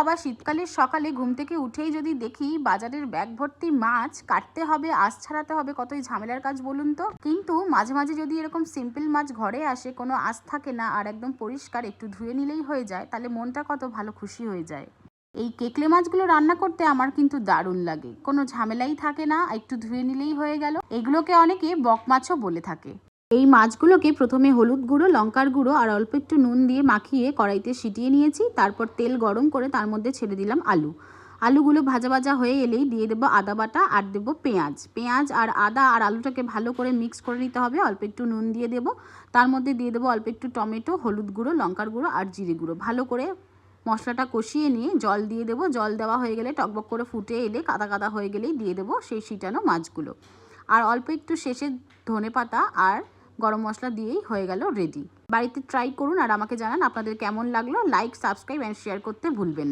বাবা, শীতকালের সকালে ঘুম থেকে উঠেই যদি দেখি বাজারের ব্যাগ ভর্তি মাছ, কাটতে হবে, আঁশ ছাড়াতে হবে, কতই ঝামেলার কাজ বলুন তো। কিন্তু মাঝে মাঝে যদি এরকম সিম্পল মাছ ঘরে আসে, কোনো আঁশ থাকে না আর একদম পরিষ্কার, একটু ধুয়ে নিলেই হয়ে যায়, তাহলে মনটা কত ভালো খুশি হয়ে যায়। এই কেকলে মাছগুলো রান্না করতে আমার কিন্তু দারুণ লাগে, কোনো ঝামেলাই থাকে না, একটু ধুয়ে নিলেই হয়ে গেল। এগুলোকে অনেকে বক মাছও বলে থাকে। এই মাছগুলোকে প্রথমে হলুদ গুঁড়ো, লঙ্কার গুঁড়ো আর অল্প একটু নুন দিয়ে মাখিয়ে কড়াইতে সিটিয়ে নিয়েছি। তারপর তেল গরম করে তার মধ্যে ছেড়ে দিলাম আলুগুলো ভাজা ভাজা হয়ে এলেই দিয়ে দেবো আদা বাটা আর দেবো পেঁয়াজ আর আদা আর আলুটাকে ভালো করে মিক্স করে নিতে হবে। অল্প একটু নুন দিয়ে দেবো, তার মধ্যে দিয়ে দেবো অল্প একটু টমেটো, হলুদ গুঁড়ো, লঙ্কার গুঁড়ো আর জিরে গুঁড়ো। ভালো করে মশলাটা কষিয়ে নিয়ে জল দিয়ে দেবো। জল দেওয়া হয়ে গেলে টকবক করে ফুটে এলে কাদা কাদা হয়ে গেলেই দিয়ে দেবো সেই ছিটানো মাছগুলো। আর অল্প একটু শেষে ধনেপাতা আর গরম মশলা দিয়েই হয়ে গেল রেডি। বাড়িতে ট্রাই করুন আর আমাকে জানান আপনাদের কেমন লাগলো। লাইক, সাবস্ক্রাইব অ্যান্ড শেয়ার করতে ভুলবেন না।